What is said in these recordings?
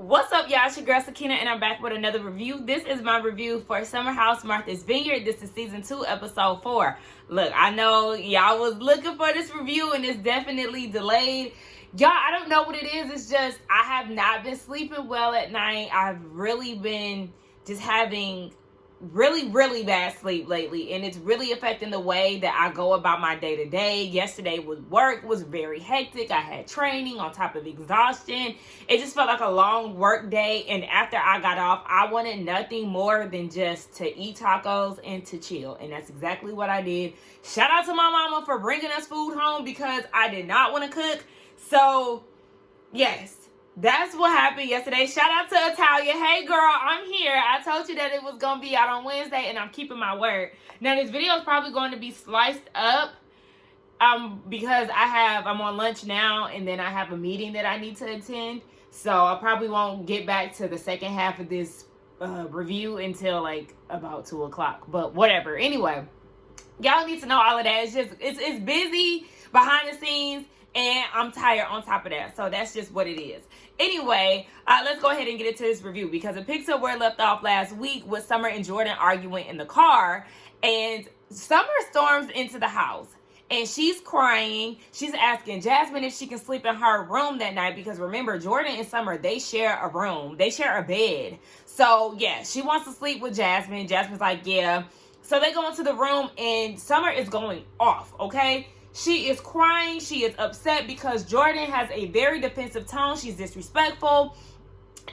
What's up, y'all? It's your girl Sakina, and I'm back with another review. This is my review for Summer House Martha's Vineyard. This is season 2, episode 4. Look, I know y'all was looking for this review, and it's definitely delayed. Y'all, I don't know what it is. It's just I have not been sleeping well at night. I've really been just having really bad sleep lately, and it's really affecting the way that I go about my day-to-day. Yesterday with work was very hectic. I had training on top of exhaustion. It just felt like a long work day, and after I got off, I wanted nothing more than just to eat tacos and to chill, and that's exactly what I did. Shout out to my mama for bringing us food home because I did not want to cook. So yes, that's what happened yesterday. Shout out to Italia. Hey girl, I'm here. I told you that it was going to be out on Wednesday, and I'm keeping my word. Now this video is probably going to be sliced up because I'm on lunch now, and then I have a meeting that I need to attend. So I probably won't get back to the second half of this review until like about 2 o'clock. But whatever. Anyway, y'all need to know all of that. It's just, it's busy behind the scenes, and I'm tired on top of that. So that's just what it is. Anyway, let's go ahead and get into this review because it picks up where it left off last week with Summer and Jordan arguing in the car. And Summer storms into the house and she's crying. She's asking Jasmine if she can sleep in her room that night because remember, Jordan and Summer, they share a room. They share a bed. So yeah, she wants to sleep with Jasmine. Jasmine's like, yeah. So they go into the room and Summer is going off, okay? She is crying. She is upset because Jordan has a very defensive tone. She's disrespectful.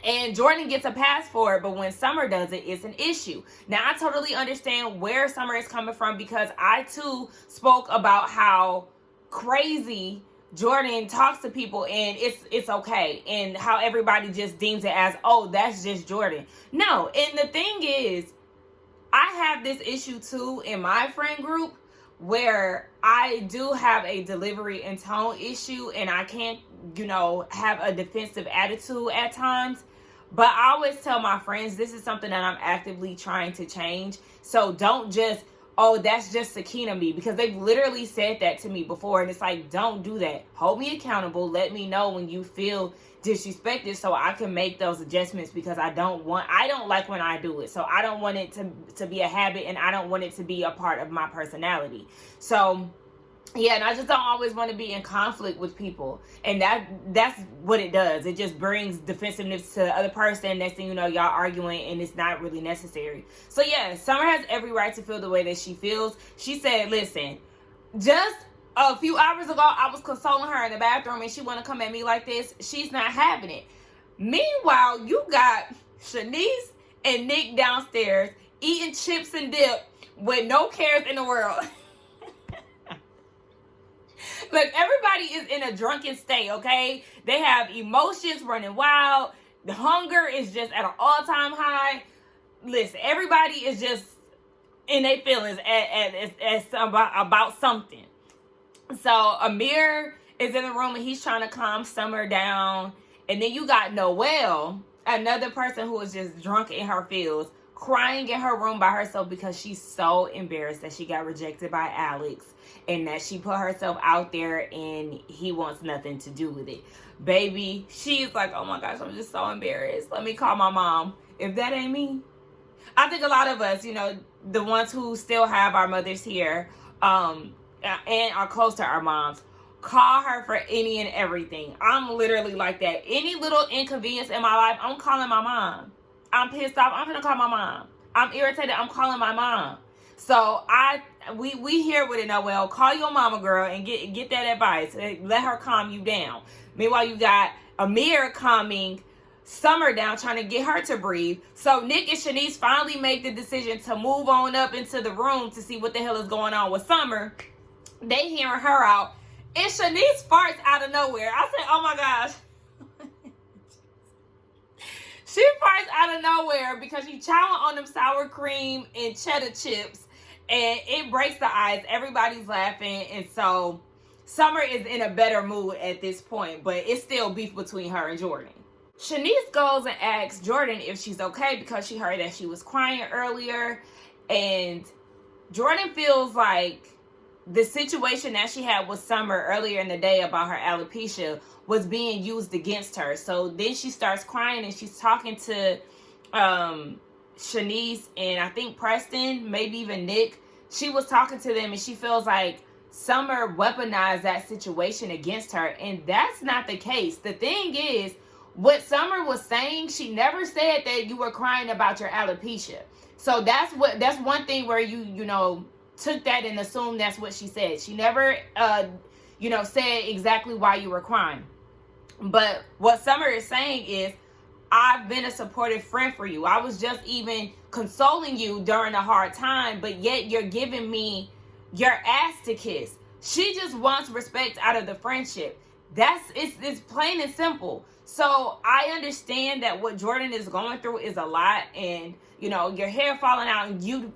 And Jordan gets a pass for it. But when Summer does it, it's an issue. Now, I totally understand where Summer is coming from because I, too, spoke about how crazy Jordan talks to people and it's okay. And how everybody just deems it as, oh, that's just Jordan. No. And the thing is, I have this issue, too, in my friend group, where I do have a delivery and tone issue and I can't, have a defensive attitude at times. But I always tell my friends, this is something that I'm actively trying to change. So don't just, oh, that's just Sakina me, because they've literally said that to me before. And it's like, don't do that. Hold me accountable. Let me know when you feel disrespected so I can make those adjustments because I don't like when I do it. So I don't want it to be a habit and I don't want it to be a part of my personality. So yeah, and I just don't always want to be in conflict with people. And that's what it does. It just brings defensiveness to the other person. Next thing you know, y'all arguing and it's not really necessary. So yeah, Summer has every right to feel the way that she feels. She said, listen, just a few hours ago, I was consoling her in the bathroom and she want to come at me like this. She's not having it. Meanwhile, you got Shanice and Nick downstairs eating chips and dip with no cares in the world. Look, everybody is in a drunken state, okay? They have emotions running wild. The hunger is just at an all-time high. Listen, everybody is just in their feelings about something. So Amir is in the room and he's trying to calm Summer down. And then you got Noel, another person who is just drunk in her feels, crying in her room by herself because she's so embarrassed that she got rejected by Alex and that she put herself out there and he wants nothing to do with it. Baby, she's like, oh my gosh, I'm just so embarrassed. Let me call my mom. If that ain't me. I think a lot of us, the ones who still have our mothers here, and are close to our moms, call her for any and everything. I'm literally like that. Any little inconvenience in my life, I'm calling my mom. I'm pissed off, I'm gonna call my mom. I'm irritated, I'm calling my mom. So we here with it, Noel. Call your mama, girl, and get that advice. Let her calm you down. Meanwhile, you got Amir calming Summer down, trying to get her to breathe. So Nick and Shanice finally make the decision to move on up into the room to see what the hell is going on with Summer. They hearing her out, and Shanice farts out of nowhere. I said, oh my gosh. She farts out of nowhere because she chowing on them sour cream and cheddar chips, and it breaks the ice. Everybody's laughing, and so Summer is in a better mood at this point, but it's still beef between her and Jordan. Shanice goes and asks Jordan if she's okay because she heard that she was crying earlier, and Jordan feels like the situation that she had with Summer earlier in the day about her alopecia was being used against her. So then she starts crying and she's talking to Shanice and I think Preston, maybe even Nick. She was talking to them and she feels like Summer weaponized that situation against her, and that's not the case. The thing is, what Summer was saying, she never said that you were crying about your alopecia. So that's one thing where you know, took that and assumed that's what she said. She never said exactly why you were crying. But what Summer is saying is, I've been a supportive friend for you. I was just even consoling you during a hard time, but yet you're giving me your ass to kiss. She just wants respect out of the friendship. It's plain and simple. So I understand that what Jordan is going through is a lot, and you know, your hair falling out and you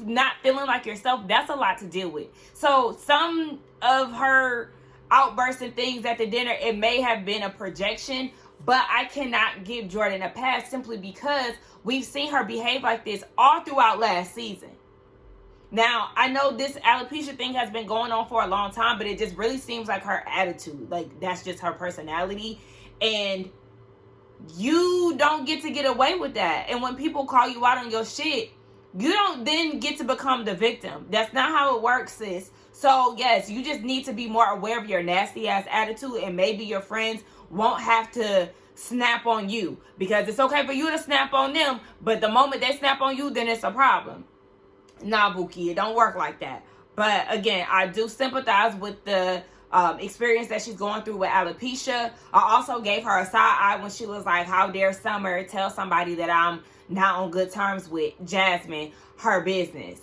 not feeling like yourself, that's a lot to deal with. So some of her outbursts and things at the dinner, it may have been a projection, but I cannot give Jordan a pass simply because we've seen her behave like this all throughout last season. Now, I know this alopecia thing has been going on for a long time, but it just really seems like her attitude. Like, that's just her personality. And you don't get away with that. And when people call you out on your shit, you don't then get to become the victim. That's not how it works, sis. So, yes, you just need to be more aware of your nasty-ass attitude, and maybe your friends won't have to snap on you. Because it's okay for you to snap on them, but the moment they snap on you, then it's a problem. Nah, Buki, it don't work like that. But again, I do sympathize with the experience that she's going through with alopecia. I also gave her a side eye when she was like, how dare Summer tell somebody that I'm not on good terms with Jasmine her business.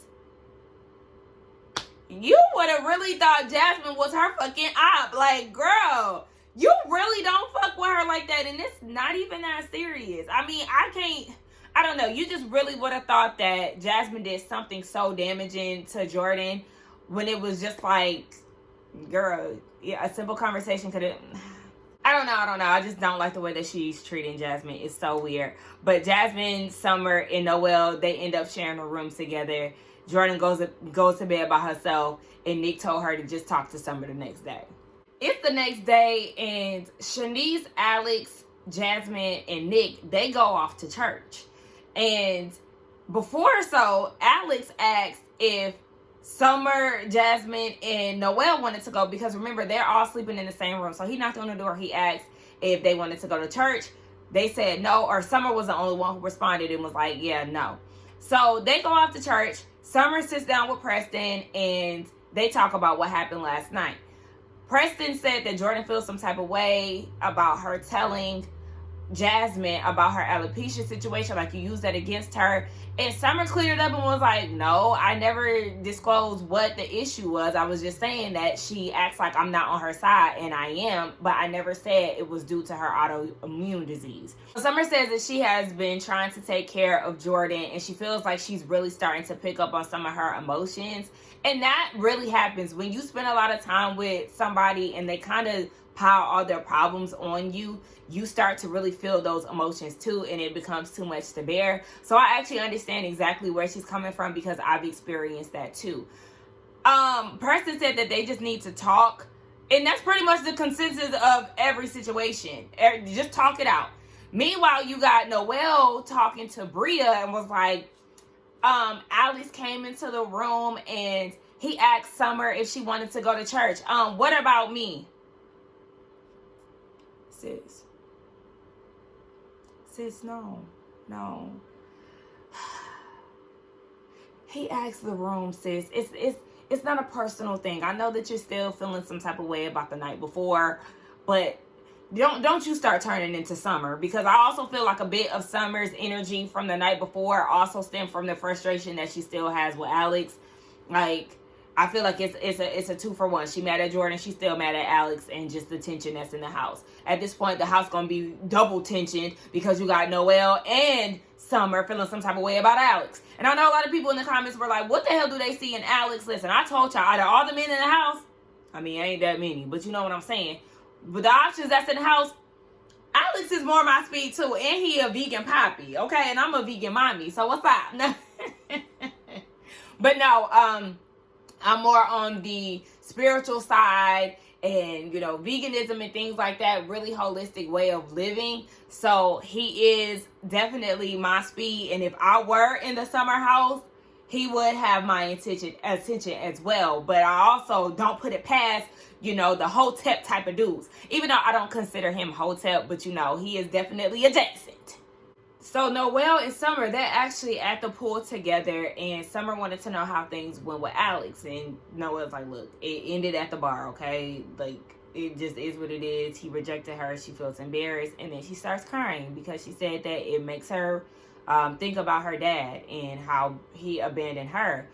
You would have really thought Jasmine was her fucking op. Like, girl, you really don't fuck with her like that, and it's not even that serious. I mean, I don't know. You just really would have thought that Jasmine did something so damaging to Jordan when it was just like, girl, yeah, a simple conversation could have... I don't know. I just don't like the way that she's treating Jasmine. It's so weird. But Jasmine, Summer, and Noel, they end up sharing a room together. Jordan goes to bed by herself, and Nick told her to just talk to Summer the next day. It's the next day, and Shanice, Alex, Jasmine, and Nick, they go off to church. And before so, Alex asked if Summer, Jasmine, and Noel wanted to go, because remember, they're all sleeping in the same room. So he knocked on the door. He asked if they wanted to go to church. They said no, or Summer was the only one who responded and was like, yeah, no. So they go off to church. Summer sits down with Preston, and they talk about what happened last night. Preston said that Jordan feels some type of way about her telling Jasmine about her alopecia situation, like you used that against her. And Summer cleared up and was like, no, I never disclosed what the issue was. I was just saying that she acts like I'm not on her side, and I am, but I never said it was due to her autoimmune disease. Summer says that she has been trying to take care of Jordan, and she feels like she's really starting to pick up on some of her emotions. And that really happens when you spend a lot of time with somebody and they kind of pile all their problems on you. You start to really feel those emotions too, and it becomes too much to bear. So I actually understand exactly where she's coming from, because I've experienced that too. Preston said that they just need to talk, and that's pretty much the consensus of every situation. Just talk it out. Meanwhile, you got Noel talking to Bria and was like, Alex came into the room and he asked Summer if she wanted to go to church. What about me? Sis, no. He asked the room, sis. It's not a personal thing. I know that you're still feeling some type of way about the night before, but don't you start turning into Summer, because I also feel like a bit of Summer's energy from the night before also stemmed from the frustration that she still has with Alex. Like, I feel like it's a 2-for-1. She mad at Jordan, she's still mad at Alex, and just the tension that's in the house. At this point, the house gonna be double tensioned because you got Noel and Summer feeling some type of way about Alex. And I know a lot of people in the comments were like, what the hell do they see in Alex? Listen, I told y'all, out of all the men in the house, I mean, ain't that many, but you know what I'm saying. With the options that's in the house, Alex is more my speed too, and he a vegan poppy, okay? And I'm a vegan mommy, so what's up? But no, I'm more on the spiritual side and, you know, veganism and things like that, really holistic way of living. So he is definitely my speed. And if I were in the summer house, he would have my attention as well. But I also don't put it past, you know, the Hotep type of dudes. Even though I don't consider him Hotep, but, you know, he is definitely adjacent. So Noel and Summer, they're actually at the pool together, and Summer wanted to know how things went with Alex, and Noel's like, look, it ended at the bar, okay? Like, it just is what it is. He rejected her. She feels embarrassed, and then she starts crying because she said that it makes her think about her dad and how he abandoned her.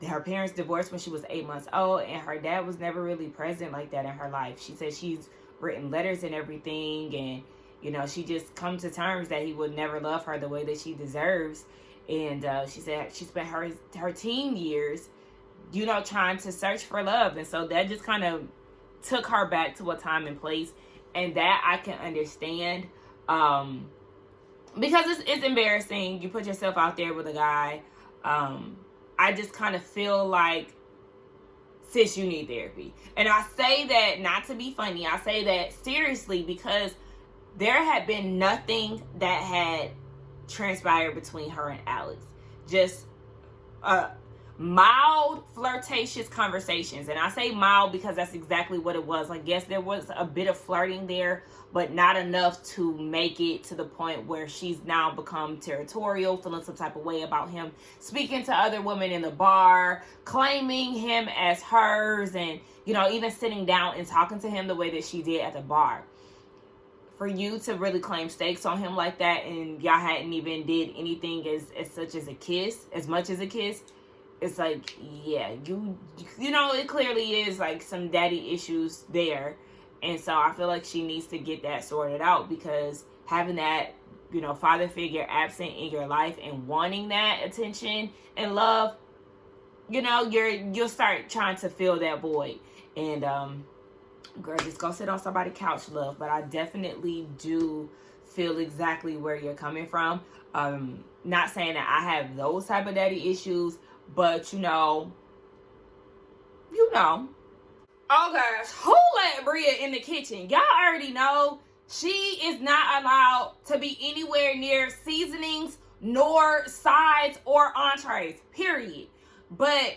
Her parents divorced when she was 8 months old, and her dad was never really present like that in her life. She said she's written letters and everything, and you know, she just come to terms that he would never love her the way that she deserves. And she said she spent her teen years, you know, trying to search for love. And so that just kind of took her back to a time and place. And that I can understand. Because it's embarrassing. You put yourself out there with a guy. I just kind of feel like, sis, you need therapy. And I say that not to be funny. I say that seriously because there had been nothing that had transpired between her and Alex. Just mild, flirtatious conversations. And I say mild because that's exactly what it was. I guess there was a bit of flirting there, but not enough to make it to the point where she's now become territorial, feeling some type of way about him, speaking to other women in the bar, claiming him as hers, and, you know, even sitting down and talking to him the way that she did at the bar. For you to really claim stakes on him like that, and y'all hadn't even did anything as such as a kiss, as much as a kiss, it's like, yeah, you know, it clearly is like some daddy issues there. And so I feel like she needs to get that sorted out, because having that, you know, father figure absent in your life and wanting that attention and love, you know, you'll start trying to fill that void. And girl, just go sit on somebody's couch, love. But I definitely do feel exactly where you're coming from. Not saying that I have those type of daddy issues, but you know. Oh gosh, who let Bria in the kitchen? Y'all already know she is not allowed to be anywhere near seasonings, nor sides or entrees, period. But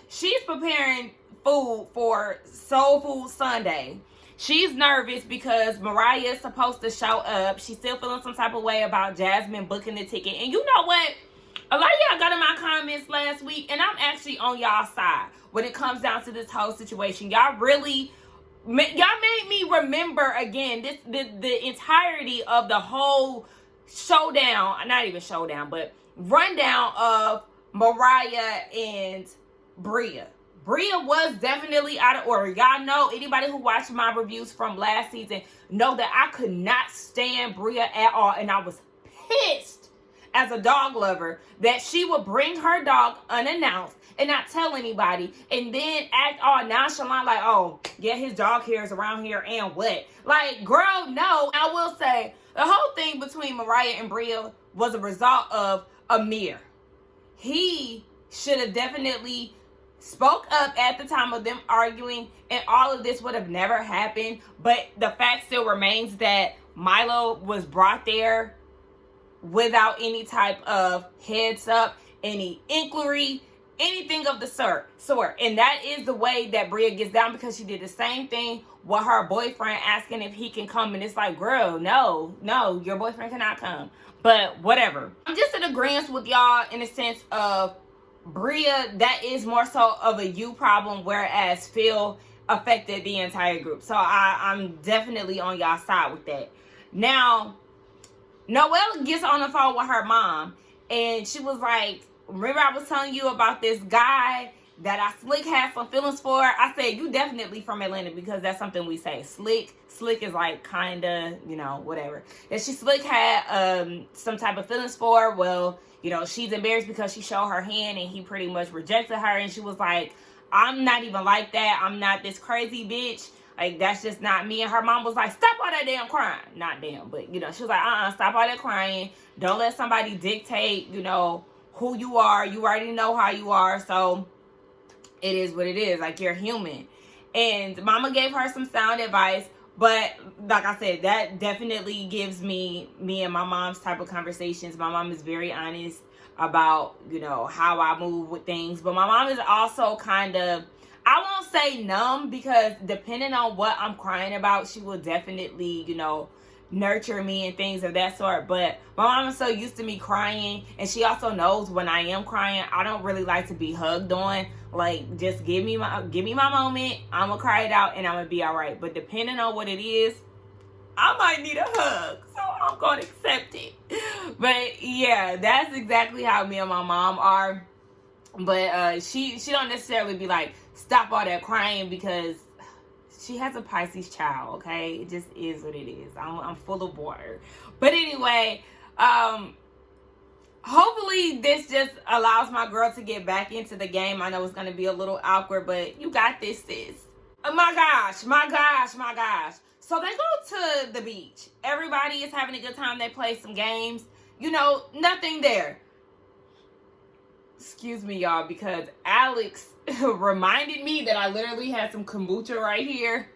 she's preparing food for Soul Food Sunday. She's nervous because Mariah is supposed to show up. She's still feeling some type of way about Jasmine booking the ticket. And you know what? A lot of y'all got in my comments last week, and I'm actually on y'all's side when it comes down to this whole situation. Y'all made me remember again the entirety of the whole showdown, not even showdown, but rundown of Mariah and Bria. Bria was definitely out of order. Y'all know, anybody who watched my reviews from last season know that I could not stand Bria at all. And I was pissed as a dog lover that she would bring her dog unannounced and not tell anybody, and then act all nonchalant like, oh, yeah, his dog hair is around here and what? Like, girl, no. I will say, the whole thing between Mariah and Bria was a result of Amir. He should have definitely spoke up at the time of them arguing, and all of this would have never happened. But the fact still remains that Milo was brought there without any type of heads up, any inquiry, anything of the sort. And that is the way that Bria gets down, because she did the same thing with her boyfriend asking if he can come, and it's like, girl, no, your boyfriend cannot come. But whatever. I'm just in agreement with y'all in the sense of Bria, that is more so of a you problem, whereas Phil affected the entire group. So I'm definitely on y'all side with that. Now, Noelle gets on the phone with her mom, and she was like, remember I was telling you about this guy that I Slick had some feelings for? I said, you definitely from Atlanta, because that's something we say. Slick is like kind of, you know, whatever. That Slick had some type of feelings for. Well, you know, she's embarrassed because she showed her hand and he pretty much rejected her. And she was like, I'm not even like that. I'm not this crazy bitch. Like, that's just not me. And her mom was like, stop all that damn crying. Not damn, but, you know, she was like, stop all that crying. Don't let somebody dictate, you know, who you are. You already know how you are. So it is what it is. Like, you're human. And mama gave her some sound advice. But like I said, that definitely gives me and my mom's type of conversations. My mom is very honest about, you know, how I move with things. But my mom is also kind of, I won't say numb, because depending on what I'm crying about, she will definitely, you know, nurture me and things of that sort. But my mom is so used to me crying, and she also knows when I am crying, I don't really like to be hugged on. Like, just give me my moment, I'm gonna cry it out and I'm gonna be all right. But depending on what it is, I might need a hug, so I'm gonna accept it. But yeah, that's exactly how me and my mom are. But she don't necessarily be like, stop all that crying, because she has a Pisces child, okay? It just is what it is. I'm full of water. But anyway, hopefully this just allows my girl to get back into the game. I know it's going to be a little awkward, but you got this, sis. Oh my gosh. So they go to the beach. Everybody is having a good time. They play some games. You know, nothing there. Excuse me, y'all, because Alex reminded me that I literally had some kombucha right here.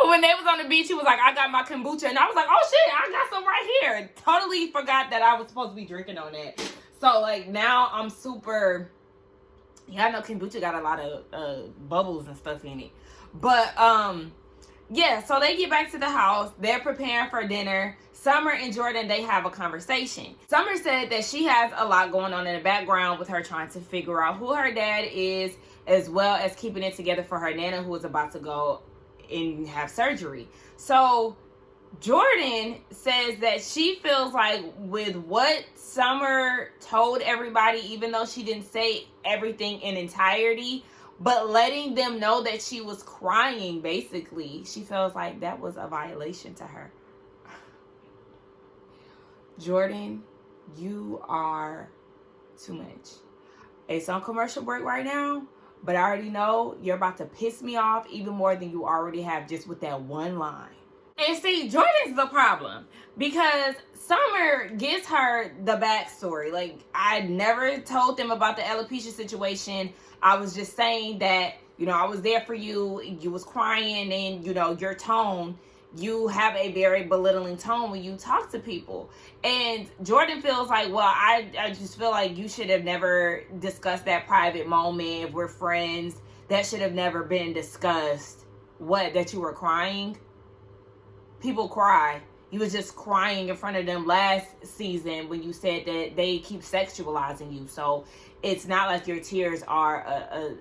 When they was on the beach, he was like, I got my kombucha. And I was like, oh shit, I got some right here. Totally forgot that I was supposed to be drinking on that. So, like, now I'm super... Yeah, I know kombucha got a lot of bubbles and stuff in it. But, yeah, so they get back to the house. They're preparing for dinner. Summer and Jordan, they have a conversation. Summer said that she has a lot going on in the background with her trying to figure out who her dad is, as well as keeping it together for her nana, who is about to go and have surgery. So Jordan says that she feels like with what Summer told everybody, even though she didn't say everything in entirety, but letting them know that she was crying, basically, she feels like that was a violation to her. Jordan, you are too much. It's on commercial break right now, but I already know you're about to piss me off even more than you already have just with that one line. And see, Jordan's the problem, because Summer gives her the backstory. Like, I never told them about the alopecia situation. I was just saying that, you know, I was there for you. You was crying, and, you know, your tone, you have a very belittling tone when you talk to people. And Jordan feels like, well, I just feel like you should have never discussed that private moment. If we're friends, that should have never been discussed. What, that you were crying? People cry. You was just crying in front of them last season when you said that they keep sexualizing you. So it's not like your tears are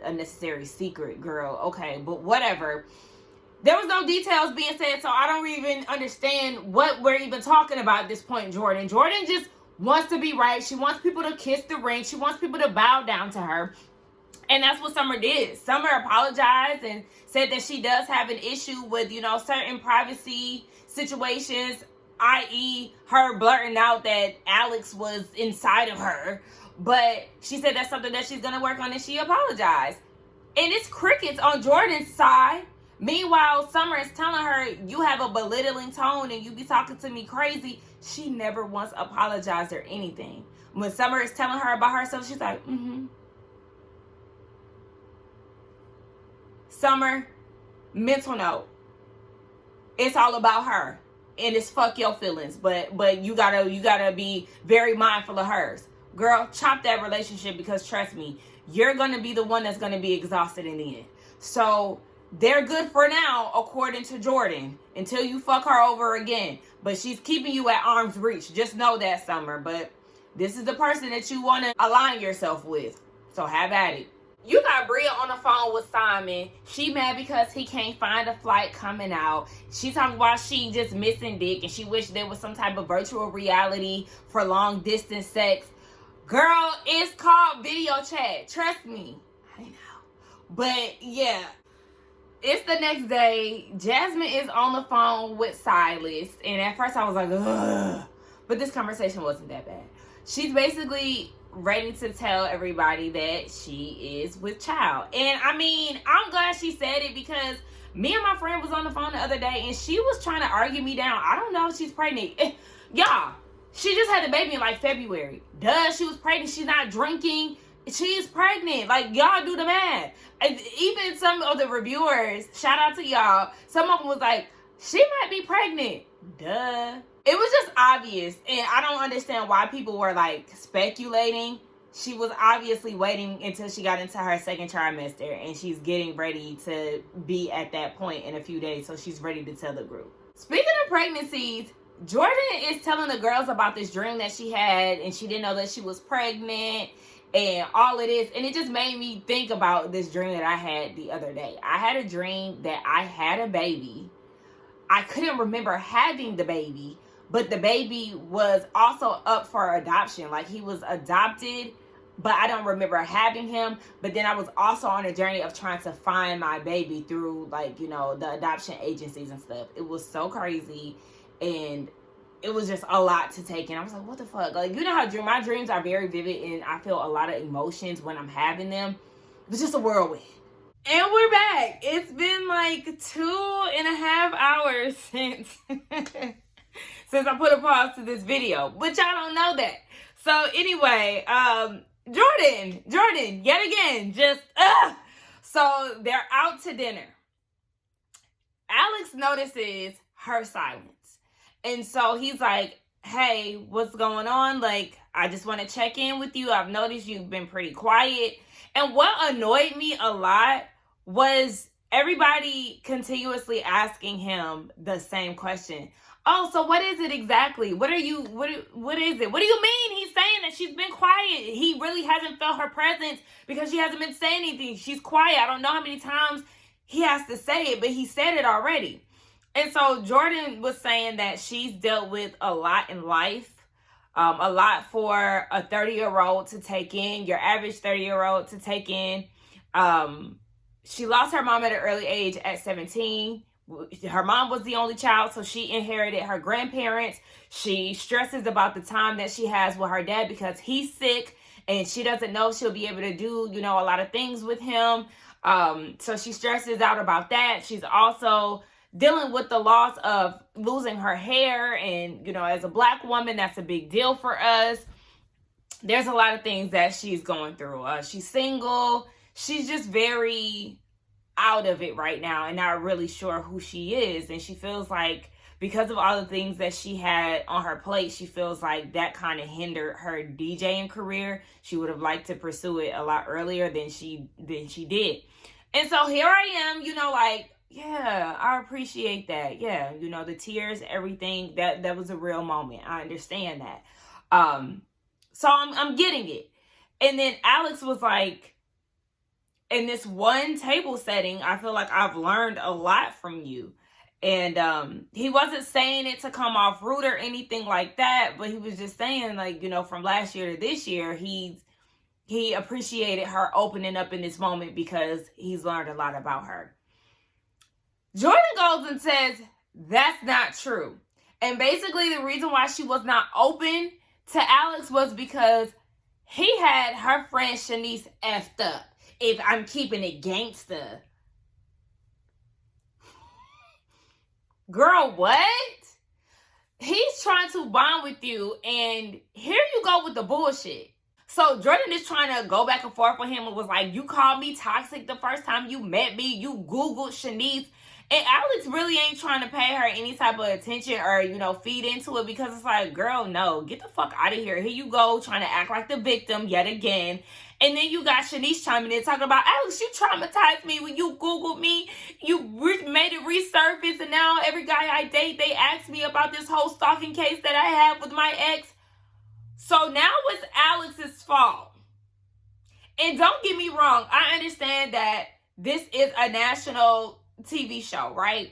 a necessary secret, girl. Okay, but whatever. There was no details being said, so I don't even understand what we're even talking about at this point, Jordan. Jordan just wants to be right. She wants people to kiss the ring. She wants people to bow down to her. And that's what Summer did. Summer apologized and said that she does have an issue with, you know, certain privacy situations, i.e. her blurting out that Alex was inside of her. But she said that's something that she's going to work on, and she apologized. And it's crickets on Jordan's side. Meanwhile, Summer is telling her, you have a belittling tone and you be talking to me crazy. She never once apologized or anything. When Summer is telling her about herself, she's like, Summer, mental note. It's all about her. And it's fuck your feelings. But you gotta be very mindful of hers. Girl, chop that relationship, because trust me, you're gonna be the one that's gonna be exhausted in the end. So they're good for now, according to Jordan, until you fuck her over again. But she's keeping you at arm's reach. Just know that, Summer. But this is the person that you want to align yourself with. So have at it. You got Bria on the phone with Simon. She mad because he can't find a flight coming out. She talking about she just missing dick, and she wish there was some type of virtual reality for long distance sex. Girl, it's called video chat. Trust me. I know. But yeah. It's the next day. Jasmine is on the phone with Silas. And at first I was like, ugh. But this conversation wasn't that bad. She's basically ready to tell everybody that she is with child. And I mean, I'm glad she said it, because me and my friend was on the phone the other day and she was trying to argue me down. I don't know if she's pregnant. Y'all, she just had the baby in like February. Duh, she was pregnant. She's not drinking. She is pregnant. Like, y'all do the math. And even some of the reviewers, shout out to y'all, some of them was like, she might be pregnant. Duh. It was just obvious. And I don't understand why people were like speculating. She was obviously waiting until she got into her second trimester, and she's getting ready to be at that point in a few days. So she's ready to tell the group. Speaking of pregnancies, Jordan is telling the girls about this dream that she had, and she didn't know that she was pregnant and all of this. And it just made me think about this dream that I had the other day. I had a dream that I had a baby. I couldn't remember having the baby, but the baby was also up for adoption. Like, he was adopted, but I don't remember having him. But then I was also on a journey of trying to find my baby through, like, you know, the adoption agencies and stuff. It was so crazy, and it was just a lot to take in. I was like, what the fuck? Like, you know how my dreams are very vivid, and I feel a lot of emotions when I'm having them. It was just a whirlwind. And we're back. It's been like 2.5 hours since I put a pause to this video, but y'all don't know that. So anyway, Jordan, yet again, just so they're out to dinner. Alex notices her silence, and so he's like, hey, what's going on? Like, I just want to check in with you. I've noticed you've been pretty quiet. And what annoyed me a lot was everybody continuously asking him the same question. Oh, so what is it exactly? What is it? What do you mean? He's saying that she's been quiet. He really hasn't felt her presence because she hasn't been saying anything. She's quiet. I don't know how many times he has to say it, but he said it already. And so Jordan was saying that she's dealt with a lot in life. A lot for a 30-year-old to take in, your average 30-year-old to take in. She lost her mom at an early age at 17. Her mom was the only child, so she inherited her grandparents. She stresses about the time that she has with her dad because he's sick, and she doesn't know if she'll be able to do, you know, a lot of things with him. So she stresses out about that. She's also dealing with the loss of losing her hair, and, you know, as a Black woman, that's a big deal for us. There's a lot of things that she's going through. She's single. She's just very out of it right now and not really sure who she is. And she feels like because of all the things that she had on her plate, she feels like that kind of hindered her DJing career. She would have liked to pursue it a lot earlier than she did. And so here I am, you know, like, yeah, I appreciate that. Yeah, you know, the tears, everything, that was a real moment. I understand that. So I'm getting it. And then Alex was like, in this one table setting, I feel like I've learned a lot from you. And he wasn't saying it to come off rude or anything like that, but he was just saying, like, you know, from last year to this year, he appreciated her opening up in this moment because he's learned a lot about her. Jordan goes and says, that's not true. And basically the reason why she was not open to Alex was because he had her friend Shanice effed up. If I'm keeping it gangsta. Girl, what? He's trying to bond with you, and here you go with the bullshit. So Jordan is trying to go back and forth with him and was like, you called me toxic the first time you met me. You Googled Shanice. And Alex really ain't trying to pay her any type of attention or, you know, feed into it because it's like, girl, no, get the fuck out of here. Here you go, trying to act like the victim yet again. And then you got Shanice chiming in talking about, Alex, you traumatized me when you Googled me. You made it resurface, and now every guy I date, they ask me about this whole stalking case that I have with my ex. So now it's Alex's fault. And don't get me wrong, I understand that this is a national TV show, right?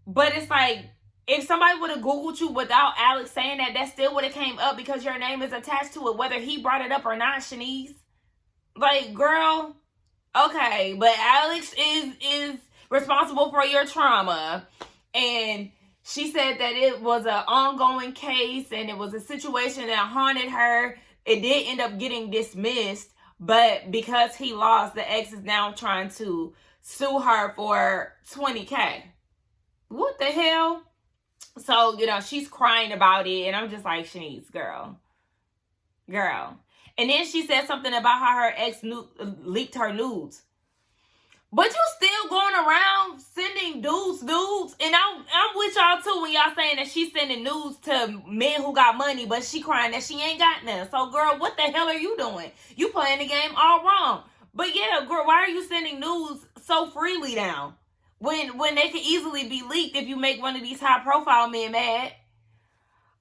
But it's like, if somebody would have Googled you without Alex saying that, that still would have came up because your name is attached to it, whether he brought it up or not, Shanice. Like, girl, okay, but Alex is responsible for your trauma. And she said that it was an ongoing case and it was a situation that haunted her. It did end up getting dismissed, but because he lost, the ex is now trying to sue her for $20,000. What the hell? So, you know, she's crying about it, and I'm just like, Shanice, girl, girl. And then she said something about how her ex leaked her nudes. But you still going around sending dudes. And I'm with y'all too when y'all saying that she's sending nudes to men who got money, but she crying that she ain't got none. So, girl, what the hell are you doing? You playing the game all wrong. But yeah, girl, why are you sending nudes so freely now? When they can easily be leaked if you make one of these high profile men mad.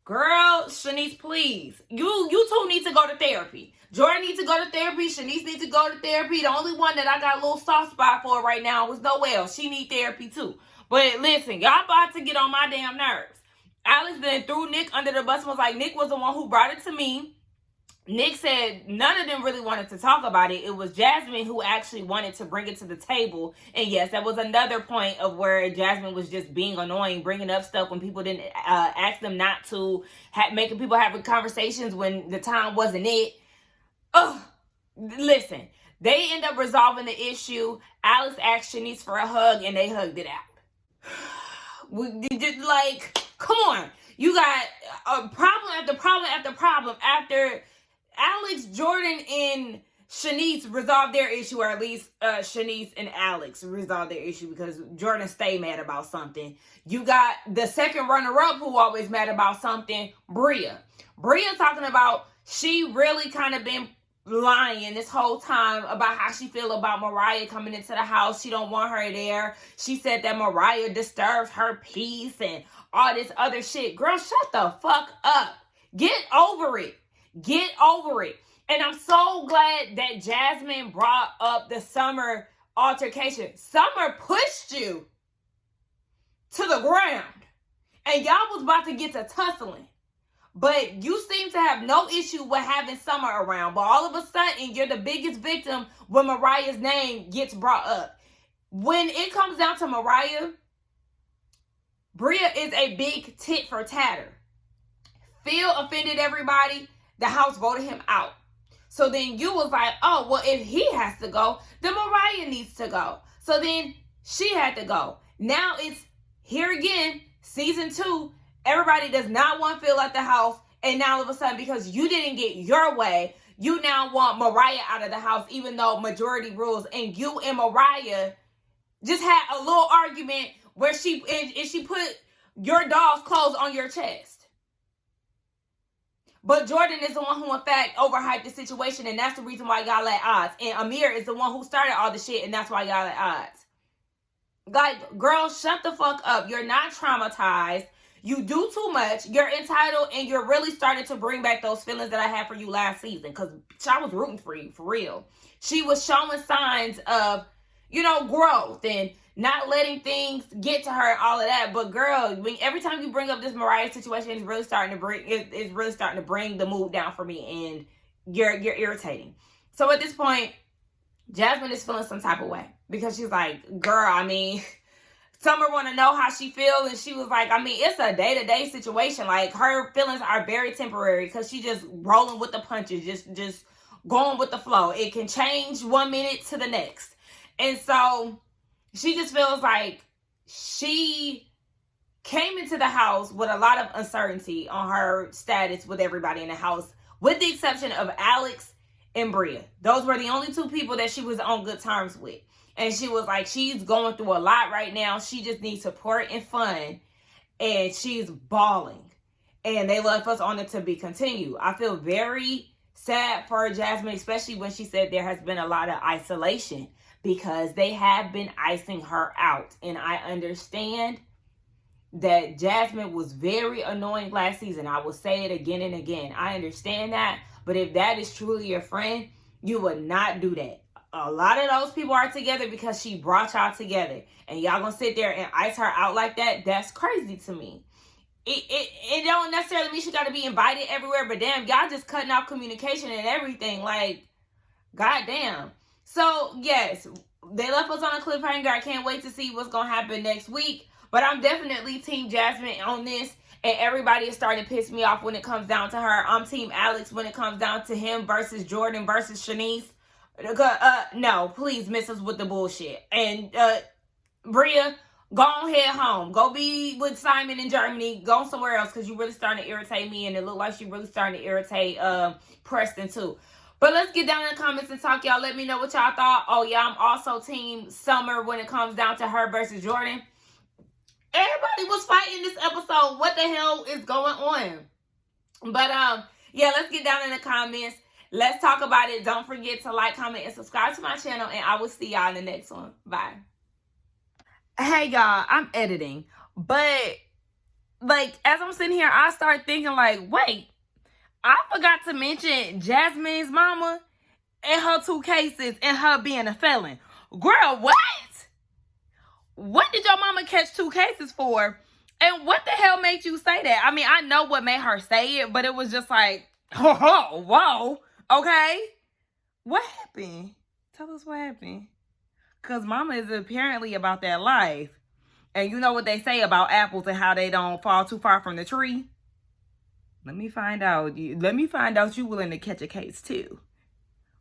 Girl, Shanice, please. You two need to go to therapy. Jordan needs to go to therapy. Shanice needs to go to therapy. The only one that I got a little soft spot for right now was Noel. She need therapy too. But listen, y'all about to get on my damn nerves. Alex then threw Nick under the bus and was like, Nick was the one who brought it to me. Nick said none of them really wanted to talk about it. It was Jasmine who actually wanted to bring it to the table. And yes, that was another point of where Jasmine was just being annoying, bringing up stuff when people didn't ask them not to, making people have conversations when the time wasn't it. Ugh. Listen, they end up resolving the issue. Alex asked Shanice for a hug and they hugged it out. Like, come on. You got a problem after problem after problem after Alex, Jordan, and Shanice resolved their issue, or at least Shanice and Alex resolved their issue because Jordan stayed mad about something. You got the second runner-up who always mad about something, Bria. Bria talking about she really kind of been lying this whole time about how she feel about Mariah coming into the house. She don't want her there. She said that Mariah disturbs her peace and all this other shit. Girl, shut the fuck up. Get over it. Get over it. And I'm so glad that Jasmine brought up the Summer altercation. Summer pushed you to the ground. And y'all was about to get to tussling. But you seem to have no issue with having Summer around. But all of a sudden, you're the biggest victim when Mariah's name gets brought up. When it comes down to Mariah, Bria is a big tit for tatter. Phil offended everybody. The house voted him out. So then you was like, oh, well, if he has to go, then Mariah needs to go. So then she had to go. Now it's here again, season 2. Everybody does not want Phil at the house. And now all of a sudden, because you didn't get your way, you now want Mariah out of the house, even though majority rules. And you and Mariah just had a little argument where she put your doll's clothes on your chest. But Jordan is the one who, in fact, overhyped the situation, and that's the reason why y'all at odds. And Amir is the one who started all the shit, and that's why y'all at odds. Like, girl, shut the fuck up. You're not traumatized. You do too much. You're entitled, and you're really starting to bring back those feelings that I had for you last season, because I was rooting for you, for real. She was showing signs of, growth and not letting things get to her and all of that. But girl, every time you bring up this Mariah situation, it's really starting to bring the mood down for me, and you're irritating. So at this point, Jasmine is feeling some type of way because she's like, girl, Summer want to know how she feels, and she was like, it's a day-to-day situation. Like, her feelings are very temporary because she just rolling with the punches, just going with the flow. It can change 1 minute to the next. And so she just feels like she came into the house with a lot of uncertainty on her status with everybody in the house, with the exception of Alex and Bria. Those were the only 2 people that she was on good terms with. And she was like, she's going through a lot right now. She just needs support and fun. And she's bawling. And they left us on it to be continued. I feel very sad for Jasmine, especially when she said there has been a lot of isolation, because they have been icing her out. And I understand that Jasmine was very annoying last season. I will say it again and again. I understand that. But if that is truly your friend, you would not do that. A lot of those people are together because she brought y'all together. And y'all gonna sit there and ice her out like that? That's crazy to me. It don't necessarily mean she got to be invited everywhere. But damn, y'all just cutting off communication and everything. Like, goddamn. So, yes, they left us on a cliffhanger. I can't wait to see what's going to happen next week. But I'm definitely Team Jasmine on this. And everybody is starting to piss me off when it comes down to her. I'm Team Alex when it comes down to him versus Jordan versus Shanice. No, please miss us with the bullshit. And Bria, go on head home. Go be with Simon in Germany. Go somewhere else because you really starting to irritate me, and it look like you really starting to irritate Preston too. But let's get down in the comments and talk, y'all. Let me know what y'all thought. Oh yeah, I'm also team Summer when it comes down to her versus Jordan. Everybody was fighting this episode. What the hell is going on? But yeah, let's get down in the comments. Let's talk about it. Don't forget to like, comment, and subscribe to my channel, and I will see y'all in the next one. Bye. Hey y'all, I'm editing, but like as I'm sitting here, I start thinking like, wait, I forgot to mention Jasmine's mama and her 2 cases and her being a felon. Girl, what? What did your mama catch 2 cases for? And what the hell made you say that? I mean, I know what made her say it, but it was just like, oh, whoa, okay. What happened? Tell us what happened. Because mama is apparently about that life. And you know what they say about apples and how they don't fall too far from the tree? Let me find out. Let me find out you willing to catch a case too.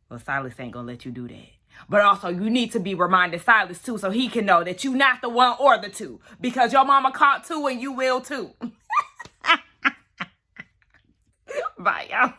Well, Silas ain't gonna let you do that. But also, you need to be reminded Silas too so he can know that you not the one or the 2. Because your mama caught 2 and you will too. Bye, y'all.